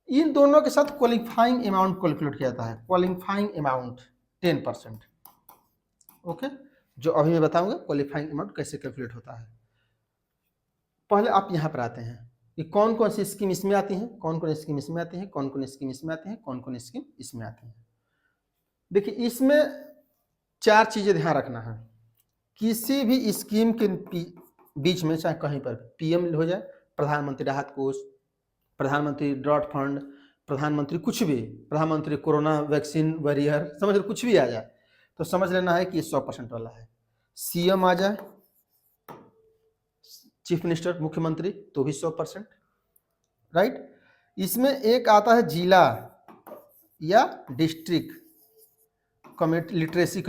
इन दोनों के साथ क्वालिफाइंग अमाउंट कैलकुलेट किया जाता है। Qualifying amount 10%। ओके, जो अभी मैं बताऊंगा क्वालिफाइंग अमाउंट कैसे कैलकुलेट होता है। पहले आप यहाँ पर आते हैं कि कौन कौन सी स्कीम इसमें आती हैं, कौन कौन स्कीम इसमें आती हैं, कौन कौन स्कीम इसमें आती हैं, कौन कौन स्कीम इसमें आती हैं। देखिए इसमें 4 चीजें ध्यान रखना है। किसी भी स्कीम के बीच में चाहे कहीं पर पीएम हो जाए, प्रधानमंत्री राहत कोष, प्रधानमंत्री ड्रॉट फंड, प्रधानमंत्री कुछ भी, प्रधानमंत्री कोरोना वैक्सीन वॉरियर, समझ लो कुछ भी आ जाए तो समझ लेना है कि ये 100% वाला है। सीएम आ जाए, चीफ मिनिस्टर मुख्यमंत्री, तो भी 100%, राइट। इसमें एक आता है जिला या डिस्ट्रिक्ट कमेटी, लिटरेसी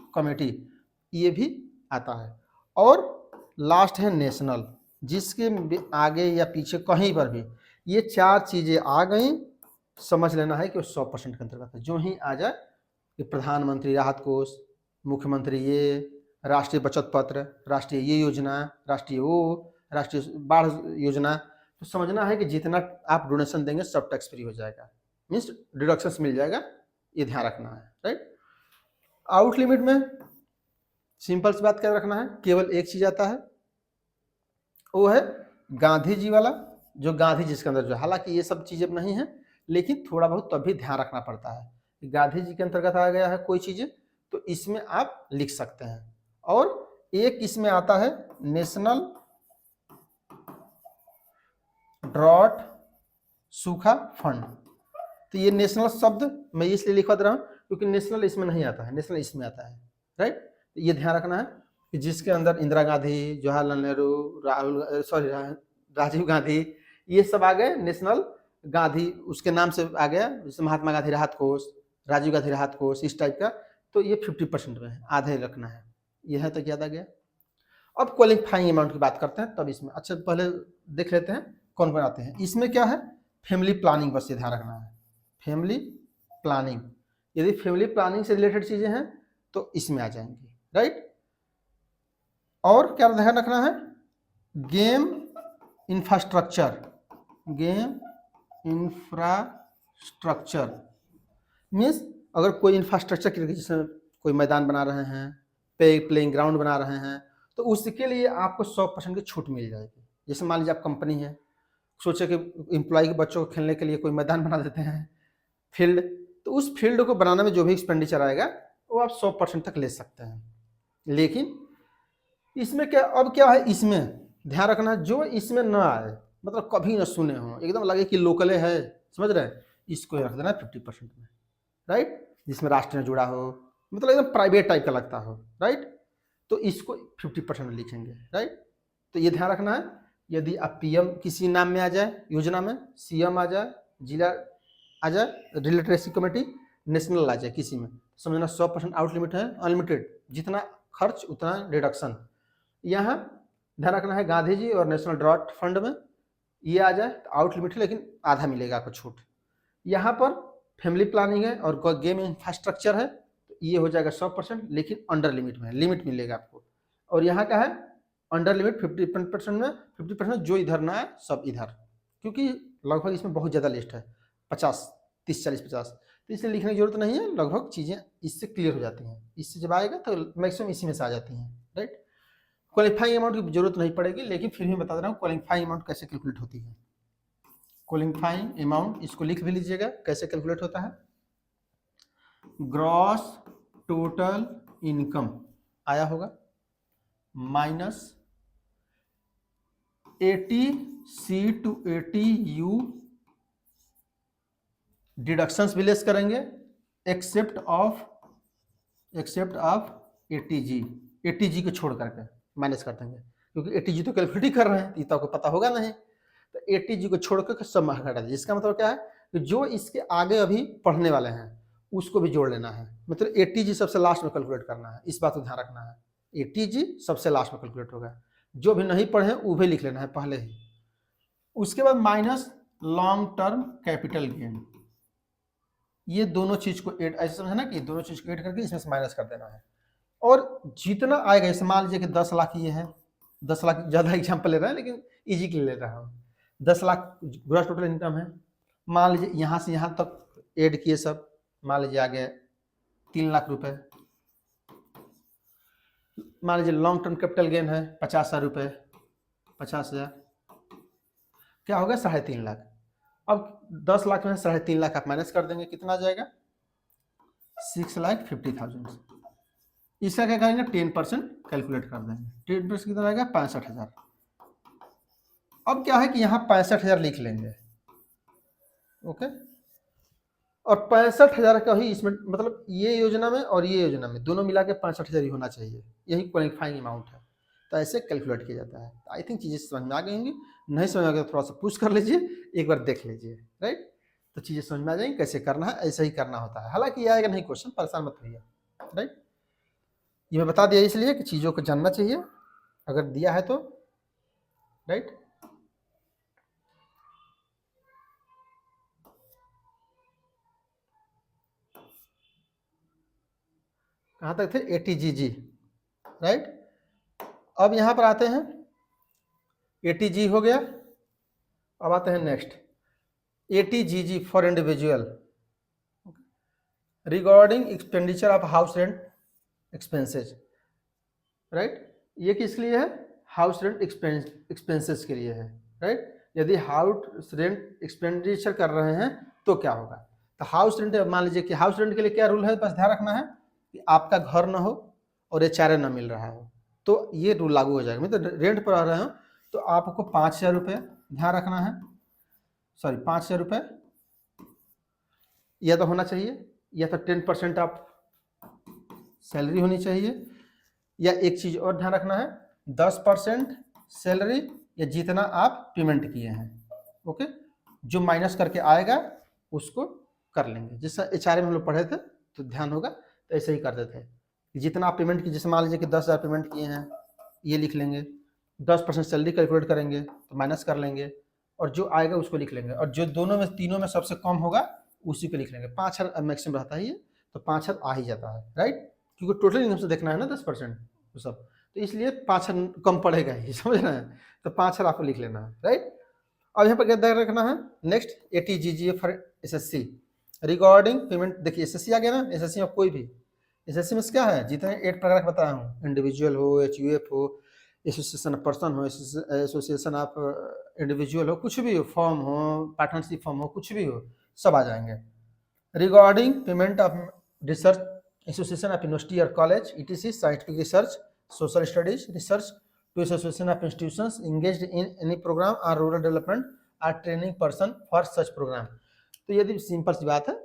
कमेटी, ये भी आता है। और लास्ट है नेशनल, जिसके आगे या पीछे कहीं पर भी ये 4 चीजें आ गई, समझ लेना है कि वो 100% के अंतर्गत है। जो ही आ जाए कि प्रधानमंत्री राहत कोष, मुख्यमंत्री ये, राष्ट्रीय बचत पत्र, राष्ट्रीय ये योजना, राष्ट्रीय वो, राष्ट्रीय बाढ़ योजना, तो समझना है कि जितना आप डोनेशन देंगे सब टैक्स फ्री हो जाएगा, मीन्स डिडक्शंस मिल जाएगा, ये ध्यान रखना है, राइट। आउट लिमिट में सिंपल सी बात क्या रखना है, केवल एक चीज आता है, वो है गांधी जी वाला, जो गांधी जी के अंदर जो, हालांकि ये सब चीजें नहीं है लेकिन थोड़ा बहुत तब भी ध्यान रखना पड़ता है। गांधी जी के अंतर्गत आ गया है कोई चीजें तो इसमें आप लिख सकते हैं। और एक इसमें आता है नेशनल ड्रॉट सूखा फंड, तो ये नेशनल शब्द मैं इसलिए लिखवा दे रहा हूं क्योंकि नेशनल इसमें नहीं आता है, नेशनल इसमें आता है, राइट। ये ध्यान रखना है कि जिसके अंदर इंदिरा गांधी, जवाहरलाल नेहरू, राजीव गांधी, ये सब आ गए नेशनल, गांधी उसके नाम से आ गया, जैसे महात्मा गांधी राहत कोष, राजीव गांधी राहत कोष, इस टाइप का, तो ये 50% में है, आधे रखना है, यह है तो ज्यादा गया। अब क्वालिफाइंग अमाउंट की बात करते हैं, तब इसमें अच्छा पहले देख लेते हैं कौन कौन आते हैं। इसमें क्या है, फैमिली प्लानिंग, बस ये ध्यान रखना है, फैमिली प्लानिंग, यदि फैमिली प्लानिंग से रिलेटेड चीजें हैं तो इसमें आ जाएंगी, राइट। और क्या ध्यान रखना है, game infrastructure, game infrastructure means अगर कोई इंफ्रास्ट्रक्चर जैसे कोई मैदान बना रहे हैं, प्लेइंग ग्राउंड बना रहे हैं, तो उसके लिए आपको 100% की छूट मिल जाएगी। जैसे मान लीजिए आप कंपनी है, सोचे कि एम्प्लॉय के बच्चों को खेलने के लिए कोई मैदान बना देते हैं, फील्ड, तो उस फील्ड को बनाने में जो भी एक्सपेंडिचर आएगा वो आप 100% तक ले सकते हैं। लेकिन इसमें क्या, अब क्या है, इसमें ध्यान रखना जो इसमें ना आए, मतलब कभी ना सुने हो, एकदम लगे कि लोकले है, समझ रहे हैं, इसको रख देना 50% में, राइट। जिसमें राष्ट्र में जुड़ा हो, मतलब एकदम प्राइवेट टाइप का लगता हो, राइट, तो इसको 50% में लिखेंगे, राइट। तो ये ध्यान रखना है, यदि आप पीएम किसी नाम में आ जाए योजना में, सीएम आ जाए, जिला आ जाए, लिटरेसी कमेटी, नेशनल आ जाए किसी में, समझना 100% आउट लिमिट है, अनलिमिटेड, जितना खर्च उतना डिडक्शन। यहाँ ध्यान रखना है गांधी जी और नेशनल ड्रॉट फंड में ये आ जाए तो आउट लिमिट है, लेकिन आधा मिलेगा आपको छूट। यहाँ पर फैमिली प्लानिंग है और गेम इंफ्रास्ट्रक्चर है, तो ये हो जाएगा 100%, लेकिन अंडर लिमिट में, लिमिट मिलेगा आपको। और यहाँ का है अंडर लिमिट 50% में, 50% जो इधर ना है सब इधर, क्योंकि लगभग इसमें बहुत ज़्यादा लिस्ट है, 50, 30, 40, 50, तो इसलिए लिखने की जरूरत नहीं है, लगभग चीज़ें इससे क्लियर हो जाती हैं। इससे जब आएगा तो मैक्सिमम इसी में से आ जाती हैं, राइट। क्वालिफाइंग अमाउंट की जरूरत नहीं पड़ेगी, लेकिन फिर भी बता दे रहा हूँ क्वालिफाइंग अमाउंट कैसे कैलकुलेट होती है। क्वालिफाइंग अमाउंट इसको लिख भी लीजिएगा कैसे कैलकुलेट होता है, ग्रॉस टोटल इनकम आया होगा minus 80C to 80U, deductions भी लेस करेंगे एक्सेप्ट ऑफ 80G को छोड़ करके माइनस कर देंगे, क्योंकि 80G तो कैलकुलेट ही कर रहे हैं, ये तो आपको पता होगा नहीं, तो 80G को छोड़ करके सब हटा दें। जिसका मतलब क्या है कि जो इसके आगे अभी पढ़ने वाले हैं उसको भी जोड़ लेना है, मतलब 80G सबसे लास्ट में कैलकुलेट करना है, इस बात को ध्यान रखना है। 80G सबसे लास्ट में कैलकुलेट होगा, जो भी नहीं पढ़े वो भी लिख लेना है पहले ही। उसके बाद minus long term capital gain, ये दोनों चीज को ऐड, ऐसे समझना कि दोनों चीज को ऐड करके इसमें से माइनस कर देना है। और जितना आएगा, जैसे मान लीजिए कि 10 लाख ये है, 10 लाख ज़्यादा एग्जाम्पल ले रहा है लेकिन इजी के लिए ले रहा हूँ, 10 लाख ग्रॉस टोटल इनकम है, मान लीजिए यहाँ से यहाँ तक ऐड किए सब, मान लीजिए आ गए 3,00,000 रुपए। मान लीजिए लॉन्ग टर्म कैपिटल गेन है 50,000 रुपये, 50,000, क्या होगा 3.5 लाख। अब 10 लाख में 3.5 लाख आप माइनस कर देंगे, कितना आ जाएगा 6,50,000। इसका क्या करेंगे 10% कैलकुलेट कर देंगे, 10% कितना आएगा 65,000। अब क्या है कि यहाँ 65,000 लिख लेंगे, ओके। और 65,000 का ही इसमें मतलब ये योजना में और ये योजना में दोनों मिला के 65,000 ही होना चाहिए, यही क्वालिफाइंग अमाउंट है। तो ऐसे कैलकुलेट किया जाता है। आई थिंक चीज़ें समझ में आ गई होंगी, नहीं समझ में आ गई तो थोड़ा सा पूछ कर लीजिए, एक बार देख लीजिए, राइट। तो चीज़ें समझ में आ जाएंगी कैसे करना है, ऐसे ही करना होता है। हालांकि ये आएगा नहीं क्वेश्चन, परेशान मत होइए, राइट। ये मैं बता दिया इसलिए कि चीज़ों को जानना चाहिए अगर दिया है तो, राइट। कहाँ तक थे, ATGG, राइट। अब यहाँ पर आते हैं, ATG हो गया। अब आते हैं next, ATGG for individual regarding expenditure of house rent expenses, right. ये किस लिए है, हाउस रेंट एक्सपेंसेस के लिए है, राइट। यदि हाउस रेंट एक्सपेंडिचर कर रहे हैं तो क्या होगा। तो हाउस रेंट, मान लीजिए कि हाउस रेंट के लिए क्या रूल है, बस ध्यान रखना है कि आपका घर ना हो और HRA ना मिल रहा हो, तो ये रूल लागू हो जाएगा। मतलब रेंट पर आ रहे हो तो आपको 5,000 रुपये ध्यान रखना है, सॉरी 5,000 रुपये या तो होना चाहिए, या तो 10% आप सैलरी होनी चाहिए, या एक चीज़ और ध्यान रखना है 10% सैलरी या जितना आप पेमेंट किए हैं, ओके। जो माइनस करके आएगा उसको कर लेंगे, जैसा HRA में हम लोग पढ़े थे तो ध्यान होगा, तो ऐसे ही करते थे। जितना आप पेमेंट की, जैसे मान लीजिए कि 10,000 पेमेंट किए हैं, ये लिख लेंगे, 10% सैलरी कैलकुलेट करेंगे तो माइनस कर लेंगे, और जो आएगा उसको लिख लेंगे, और जो दोनों में तीनों में सबसे कम होगा उसी को लिख लेंगे। 5,000 मैक्सिमम रहता है ये, तो 5,000 आ ही जाता है, राइट, क्योंकि टोटल इनकम से देखना है ना 10% तो सब, तो इसलिए 5,000 कम पड़ेगा ही, समझ रहे हैं। तो 5,000 आपको लिख लेना है, राइट। अब यहाँ पर क्या ध्यान रखना है, next ATGG for SSC regarding payment. देखिए SSC आ गया ना, SSC में कोई भी, SSC में क्या है, जितने 8 प्रकार का बताया हूँ, इंडिविजुअल हो, HUF हो, एसोसिएशन ऑफ पर्सन हो, एसोसिएशन ऑफ इंडिविजुअल हो, कुछ भी हो, फॉर्म हो, पार्टनरशिप फॉर्म हो, कुछ भी हो, सब आ जाएंगे। Regarding payment of research association of university और college ETC scientific research social studies research to association of institutions engaged in any programme और rural development or training person for such programme. तो यदि सिंपल सी बात है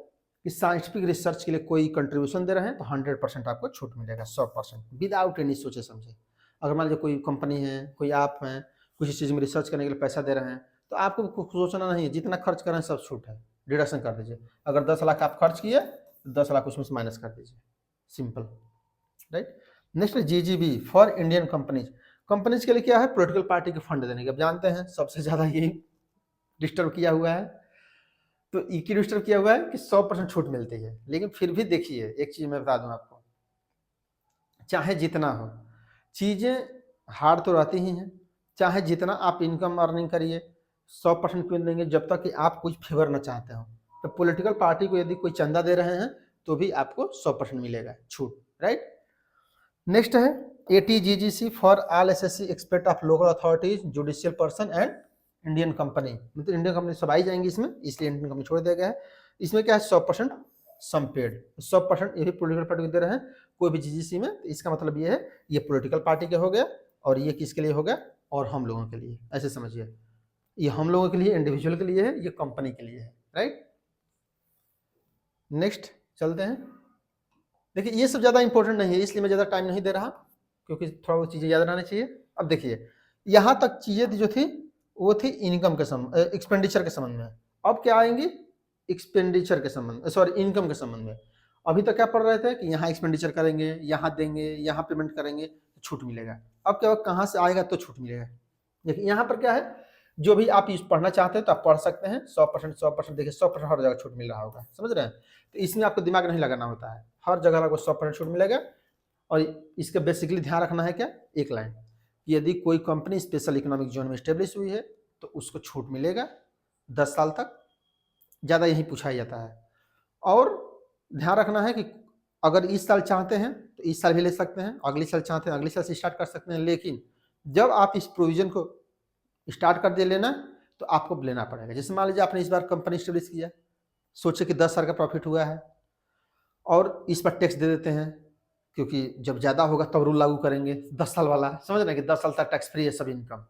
कि scientific research के लिए कोई कंट्रीब्यूशन दे रहे हैं तो 100% आपको छूट मिलेगा, 100% विदाउट एनी सोचे समझे। अगर मान लीजिए कोई कंपनी है, कोई आप हैं, कुछ चीज़ में रिसर्च करने के लिए पैसा दे रहे हैं, तो आपको कुछ सोचना नहीं है, जितना खर्च कर रहे हैं सब छूट है, डिडक्शन कर दीजिए। अगर 10 लाख आप खर्च किए 10 लाख उसमें से माइनस कर दीजिए, simple, right. Next GGB for Indian companies. Companies के लिए क्या है, पॉलिटिकल पार्टी के फंड देने के। अब जानते हैं सबसे ज़्यादा यही डिस्टर्ब किया हुआ है, तो इक्की डिस्टर्ब किया हुआ है कि 100% छूट मिलती है। लेकिन फिर भी देखिए एक चीज़ मैं बता दूं आपको, चाहे जितना हो, चीज़ें हार्ड तो रहती ही हैं, चाहे जितना आप इनकम अर्निंग करिए 100% क्यों देंगे, जब तक कि आप कुछ फेवर ना चाहते हो। तो पॉलिटिकल पार्टी को यदि कोई चंदा दे रहे हैं तो भी आपको 100% मिलेगा छूट, राइट। नेक्स्ट है ATGGC for all SSC expect of local authorities judicial person and Indian company. मतलब इंडियन कंपनी सब आई जाएंगी इसमें, इसलिए इंडियन कंपनी छोड़ दिया गया है। इसमें क्या है 100% सम पेड, 100% ये भी पोलिटिकल पार्टी को दे रहे हैं कोई भी GGC में। तो इसका मतलब ये है ये पोलिटिकल पार्टी के हो गया, और ये किसके लिए हो गया, और हम लोगों के लिए, ऐसे समझिए। ये हम लोगों के लिए, इंडिविजुअल के लिए है, ये कंपनी के लिए है, राइट। नेक्स्ट चलते हैं। देखिए ये सब ज़्यादा इंपॉर्टेंट नहीं है, इसलिए मैं ज़्यादा टाइम नहीं दे रहा, क्योंकि थोड़ा वो चीज़ें याद रहनी चाहिए। अब देखिए यहाँ तक चीज़ें जो थी वो थी इनकम के संबंध, एक्सपेंडिचर के संबंध में। अब क्या आएंगी, एक्सपेंडिचर के संबंध, सॉरी इनकम के संबंध में। अभी तक क्या पढ़ रहे थे कि यहाँ एक्सपेंडिचर करेंगे, यहाँ देंगे, यहाँ पेमेंट करेंगे तो छूट मिलेगा। अब क्या कहाँ से आएगा तो छूट मिलेगा। देखिए यहाँ पर क्या है, जो भी आप पढ़ना चाहते हैं तो आप पढ़ सकते हैं। 100% देखिए 100% हर जगह छूट मिल रहा होगा, समझ रहे हैं। तो इसमें आपको दिमाग नहीं लगाना होता है, हर जगह आपको 100% छूट मिलेगा। और इसका बेसिकली ध्यान रखना है क्या, एक लाइन, यदि कोई कंपनी स्पेशल इकोनॉमिक जोन में स्टेब्लिश हुई है तो उसको छूट मिलेगा 10 साल तक, ज़्यादा यही पूछा जाता है। और ध्यान रखना है कि अगर इस साल चाहते हैं तो इस साल भी ले सकते हैं, अगले साल चाहते हैं अगले साल से स्टार्ट कर सकते हैं, लेकिन जब आप इस प्रोविजन को स्टार्ट कर दे लेना तो आपको लेना पड़ेगा। जैसे मान लीजिए आपने इस बार कंपनी स्टेब्लिश किया, सोचे कि 10 साल का प्रॉफिट हुआ है और इस पर टैक्स दे देते हैं, क्योंकि जब ज़्यादा होगा तब रूल लागू करेंगे 10 साल वाला, समझ रहे हैं कि 10 साल तक टैक्स फ्री है सब इनकम।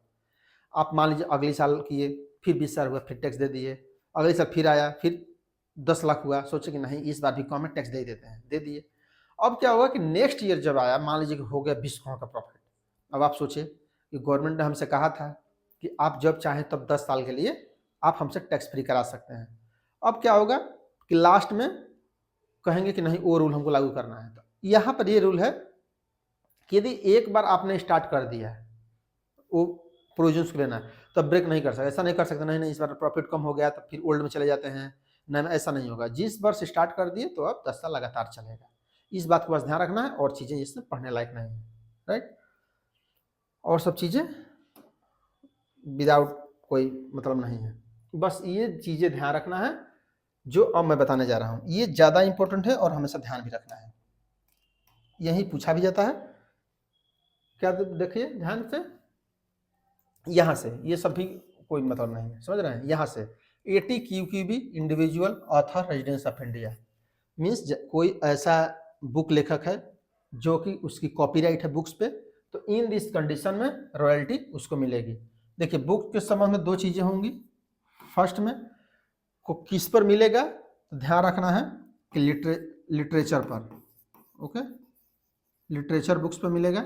आप मान लीजिए अगले साल किए, फिर 20 साल हुआ, फिर टैक्स दे दिए, अगले साल फिर आया, फिर 10 लाख हुआ, सोचे कि नहीं इस बार भी कम है टैक्स दे देते हैं, दे दिए। अब क्या होगा कि नेक्स्ट ईयर जब आया, मान लीजिए कि हो गया 20 करोड़ का प्रॉफिट, अब आप सोचिए कि गवर्नमेंट ने हमसे कहा था कि आप जब चाहें तब 10 साल के लिए आप हमसे टैक्स फ्री करा सकते हैं। अब क्या होगा कि लास्ट में कहेंगे कि नहीं वो रूल हमको लागू करना है। तो यहाँ पर ये रूल है कि यदि एक बार आपने स्टार्ट कर दिया है वो प्रोविजंस को लेना है तो ब्रेक नहीं कर सकते, ऐसा नहीं कर सकते नहीं इस बार प्रॉफिट कम हो गया तो फिर ओल्ड में चले जाते हैं, नहीं ऐसा नहीं होगा। जिस वर्ष स्टार्ट कर दिए तो अब 10 साल लगातार चलेगा। इस बात को बस ध्यान रखना है, और चीज़ें इसमें पढ़ने लायक नहीं है, राइट। और सब चीज़ें विदाउट कोई मतलब नहीं है, बस ये चीज़ें ध्यान रखना है जो अब मैं बताने जा रहा हूँ, ये ज़्यादा इंपॉर्टेंट है और हमेशा ध्यान भी रखना है। यही पूछा भी जाता है, क्या देखिए ध्यान से, यहाँ से ये सब भी कोई मतलब नहीं है, समझ रहे हैं। यहाँ से ATQQB individual author residence of India means कोई ऐसा बुक लेखक है जो कि उसकी कॉपीराइट है बुक्स पे, तो इन दिस कंडीशन में रॉयल्टी उसको मिलेगी। देखिए बुक के संबंध में 2 चीज़ें होंगी। फर्स्ट में को किस पर मिलेगा तो ध्यान रखना है कि लिटरेचर पर, ओके, लिटरेचर बुक्स पर मिलेगा,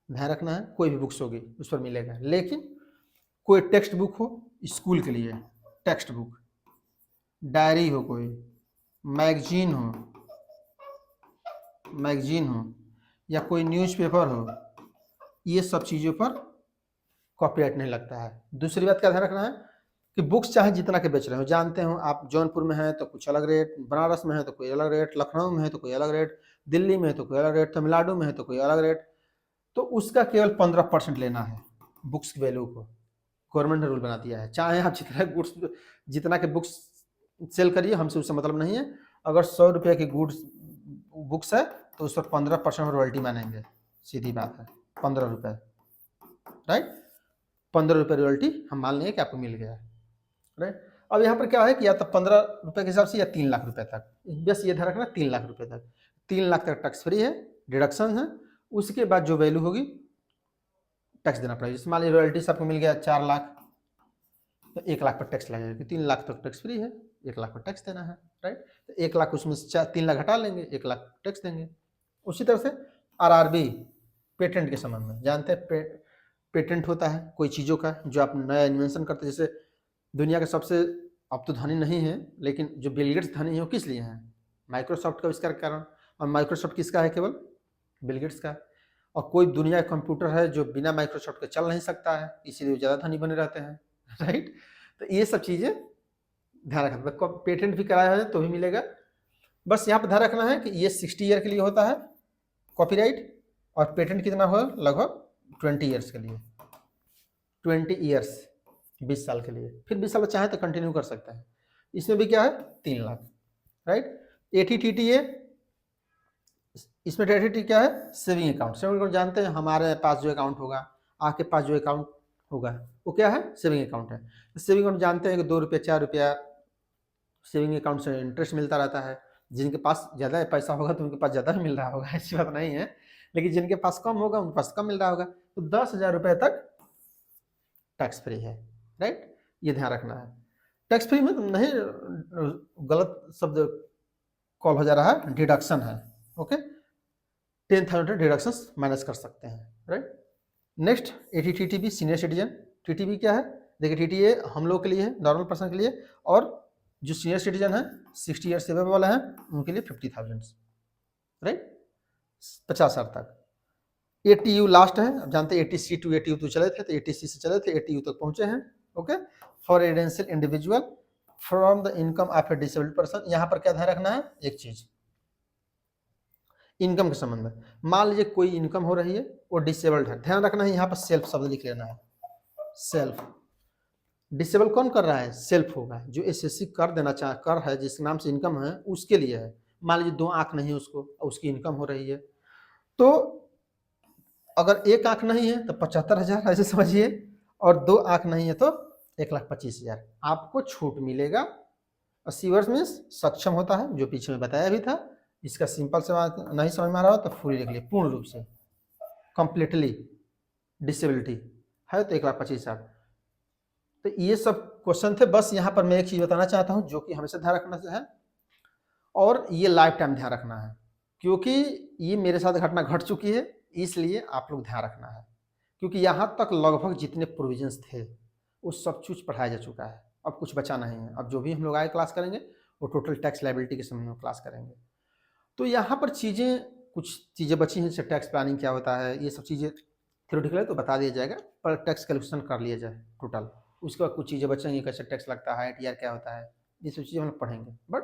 ध्यान रखना है। कोई भी बुक्स होगी उस पर मिलेगा, लेकिन कोई टेक्स्ट बुक हो स्कूल के लिए, टेक्स्ट बुक, डायरी हो, कोई मैगजीन हो या कोई न्यूज़पेपर हो, ये सब चीज़ों पर कॉपीराइट नहीं लगता है। दूसरी बात क्या ध्यान रखना है कि बुक्स चाहे जितना के बेच रहे हो, जानते हो आप जौनपुर में है तो कुछ अलग रेट, बनारस में है तो कोई अलग रेट, लखनऊ में है तो कोई अलग रेट, दिल्ली में है तो कोई अलग रेट, तमिलनाडु में है तो कोई अलग रेट, तो उसका केवल 15% लेना है बुक्स की वैल्यू को। गवर्नमेंट ने रूल बना दिया है, चाहे आप जितना के बुक्स सेल करिए, हमसे उससे मतलब नहीं है। अगर 100 रुपये की बुक्स है तो उस पर 15% रॉयल्टी मानेंगे, सीधी बात है, 15 रुपये, राइट। 15 रुपये रॉयल्टी हम मान लेंगे कि आपको मिल गया, राइट। अब यहाँ पर क्या है कि या तो 15 रुपये के हिसाब से या 3 लाख रुपये तक, बस ये ध्यान रखना 3 लाख रुपये तक, 3 लाख तक टैक्स फ्री है, डिडक्शन है। उसके बाद जो वैल्यू होगी टैक्स देना पड़ेगा। जैसे मान लीजिए रॉयल्टी से आपको मिल गया 4 लाख, तो 1 लाख पर टैक्स लगेगा, 3 लाख तक टैक्स फ्री है, 1 लाख पर टैक्स देना है, राइट। तो 1 लाख उसमें से 3 लाख हटा लेंगे, 1 लाख टैक्स देंगे। उसी तरह से RRB पेटेंट के संबंध में जानते हैं, पेटेंट होता है कोई चीज़ों का जो आप नया इन्वेंशन करते हैं। जैसे दुनिया के सबसे, अब तो धनी नहीं है, लेकिन जो बिल गेट्स धनी है वो किस लिए हैं? माइक्रोसॉफ्ट का आविष्कार के कारण। और माइक्रोसॉफ्ट किसका है? केवल बिल गेट्स का। और कोई दुनिया का कंप्यूटर है जो बिना माइक्रोसॉफ्ट के चल नहीं सकता है, इसीलिए ज़्यादा धनी बने रहते हैं, राइट। तो ये सब चीज़ें ध्यान रखना, तो पेटेंट भी कराया है तो भी मिलेगा। बस यहाँ पर ध्यान रखना है कि ये 60 ईयर के लिए होता है कॉपीराइट, और पेटेंट कितना हो, लगभग 20 ईयर्स के लिए, 20 ईयर्स, 20 साल के लिए। फिर 20 साल चाहे तो कंटिन्यू कर सकता है। इसमें भी क्या है, 3 लाख, राइट। ATTTA, इसमें ATT क्या है, सेविंग अकाउंट। सेविंग अकाउंट जानते हैं, हमारे पास जो अकाउंट होगा, आपके पास जो अकाउंट होगा, वो क्या है, सेविंग अकाउंट है। सेविंग अकाउंट जानते हैं कि 2 रुपया 4 रुपया सेविंग अकाउंट से इंटरेस्ट मिलता रहता है। जिनके पास ज़्यादा पैसा होगा तो उनके पास ज़्यादा मिल रहा होगा, ऐसी बात नहीं है, लेकिन जिनके पास कम होगा उनके पास कम मिल रहा होगा। तो 10,000 रुपये तक टैक्स फ्री है, राइट। ये ध्यान रखना है। टैक्स फ्री में नहीं, गलत शब्द कॉल हो जा रहा है, डिडक्शन है, ओके। 10,000 डिडक्शंस माइनस कर सकते हैं, right. Next ATTTB senior citizen. TTB क्या है, देखिए TTA हम लोग के लिए है, नॉर्मल पर्सन के लिए, और जो सीनियर सिटीजन है 60 ईयर से अबव वाला है उनके लिए 50,000, राइट, 50 साल तक। ATU लास्ट है, अब जानते हैं 80C to ATU तो चले थे, तो 80C से चले थे, ATU तक पहुंचे हैं, okay. For residential individual from the income of A disabled person. यहाँ पर क्या ध्यान रखना है, एक चीज इनकम के संबंध में, मान लीजिए कोई इनकम हो रही है वो डिसेबल्ड है, ध्यान रखना है यहाँ पर सेल्फ शब्द लिख लेना है। सेल्फ, डिसेबल कौन कर रहा है, सेल्फ होगा, जो SSC कर देना चाह कर है, जिस नाम से इनकम है उसके लिए है, मान लीजिए 2 आँख नहीं है उसको, उसकी इनकम हो रही है, तो अगर 1 आँख नहीं है तो 75,000 ऐसे समझिए, और 2 आँख नहीं है तो 1,25,000 आपको छूट मिलेगा। अचीवर्स मीन्स सक्षम होता है, जो पीछे में बताया भी था। इसका सिंपल से बात नहीं समझ में आ रहा हो तो फुली लिख लिए, पूर्ण रूप से, कंप्लीटली डिसेबिलिटी है तो 1,25,000। तो ये सब क्वेश्चन थे। बस यहाँ पर मैं एक चीज़ बताना चाहता हूँ जो कि हमेशा ध्यान रखना है, और ये लाइफ टाइम ध्यान रखना है, क्योंकि ये मेरे साथ घटना घट चुकी है, इसलिए आप लोग ध्यान रखना है। क्योंकि यहाँ तक लगभग जितने प्रोविजंस थे वो सब कुछ पढ़ाया जा चुका है, अब कुछ बचा नहीं है। अब जो भी हम लोग आगे क्लास करेंगे वो टोटल टैक्स लायबिलिटी के संबंध में क्लास करेंगे। तो यहाँ पर कुछ चीज़ें बची हैं, जैसे टैक्स प्लानिंग क्या होता है, ये सब चीज़ें थ्योरेटिकल है तो बता दिया जाएगा, पर टैक्स कैलकुलेशन कर लिया जाए टोटल। उसके बाद कुछ चीज़ें बचेंगी, कैसे टैक्स लगता है, टीआर क्या होता है, ये सब चीज़ें हम लोग पढ़ेंगे। बट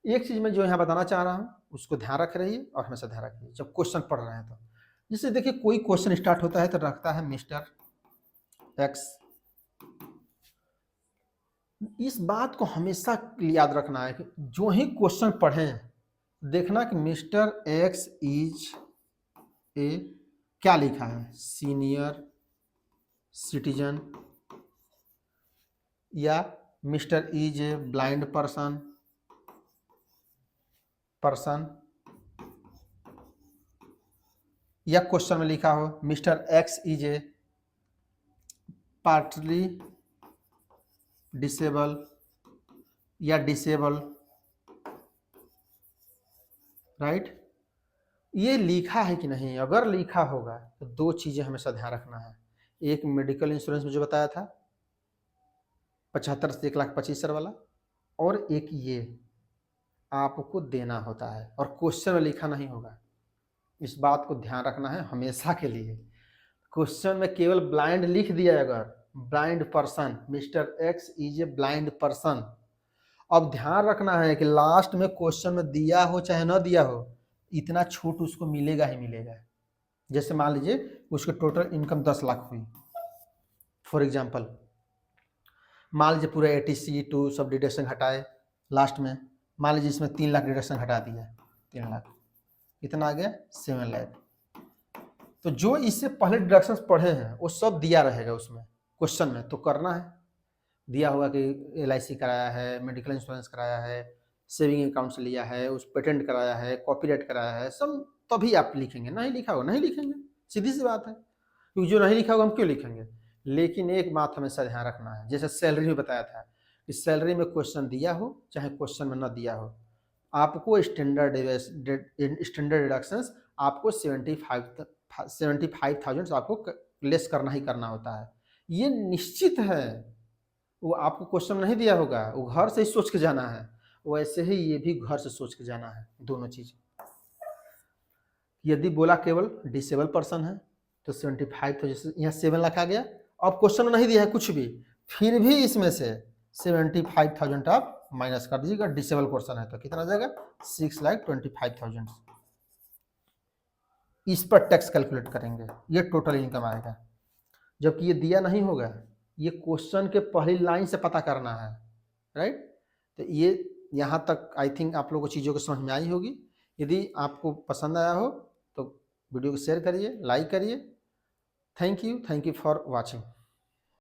एक चीज़ मैं जो यहाँ बताना चाह रहा हूँ उसको ध्यान रख रहिए, और हमेशा ध्यान रखिए जब क्वेश्चन पढ़ रहे हैं तो। जैसे देखिए कोई क्वेश्चन स्टार्ट होता है तो रखता है मिस्टर एक्स। इस बात को हमेशा याद रखना है कि जो ही क्वेश्चन पढ़ें देखना कि मिस्टर एक्स इज ए, क्या लिखा है, सीनियर सिटीजन, या mister is a blind person, या क्वेश्चन में लिखा हो mister x is a partly disable या डिसेबल, राइट। ये लिखा है कि नहीं, अगर लिखा होगा तो 2 चीज़ें हमेशा ध्यान रखना है। एक मेडिकल इंश्योरेंस में जो बताया था 75 से 1,25,000 वाला, और एक ये आपको देना होता है और क्वेश्चन में लिखा नहीं होगा। इस बात को ध्यान रखना है हमेशा के लिए। क्वेश्चन में केवल ब्लाइंड लिख दिया, अगर blind person, mister x is a blind person, अब ध्यान रखना है कि लास्ट में क्वेश्चन में दिया हो चाहे न दिया हो, इतना छूट उसको मिलेगा ही मिलेगा। जैसे मान लीजिए उसकी टोटल इनकम 10 लाख हुई फॉर एग्जांपल, मान लीजिए पूरा एटीसी टू सब डिडक्शन हटाए, लास्ट में मान लीजिए इसमें 3 लाख डिडक्शन हटा दिया, 3 लाख, कितना आ गया 7 लाख। तो जो इससे पहले डिडक्शंस पढ़े हैं वो सब दिया रहेगा उसमें क्वेश्चन में, तो करना है। दिया होगा कि LIC कराया है, मेडिकल इंश्योरेंस कराया है, सेविंग अकाउंट से लिया है, उस पेटेंट कराया है, कॉपीराइट कराया है, सब, तभी आप लिखेंगे। नहीं लिखा होगा नहीं लिखेंगे, सीधी सी बात है, क्योंकि जो नहीं लिखा होगा हम क्यों लिखेंगे। लेकिन एक बात हमेशा ध्यान रखना है, जैसे सैलरी में बताया था कि सैलरी में क्वेश्चन दिया हो चाहे क्वेश्चन में न दिया हो, आपको स्टैंडर्ड डिडक्शंस आपको 75,000 आपको लेस करना ही करना होता है। ये निश्चित है, वो आपको क्वेश्चन नहीं दिया होगा, वो घर से ही सोच के जाना है, वैसे ही ये भी घर से सोच के जाना है। दोनों चीज, यदि बोला केवल डिसेबल पर्सन है तो 75,000, यहाँ 7 लाख आ गया। अब क्वेश्चन नहीं दिया है कुछ भी, फिर भी इसमें से 75,000 आप माइनस कर दीजिएगा, डिसेबल पर्सन है तो कितना आ जाएगा 6,25,000। इस पर टैक्स कैलकुलेट करेंगे, ये टोटल इनकम आएगा। जबकि ये दिया नहीं होगा, ये क्वेश्चन के पहली लाइन से पता करना है, राइट। तो ये यहाँ तक आई थिंक आप लोगों को चीज़ों को समझ में आई होगी। यदि आपको पसंद आया हो तो वीडियो को शेयर करिए, लाइक करिए। Thank you for watching.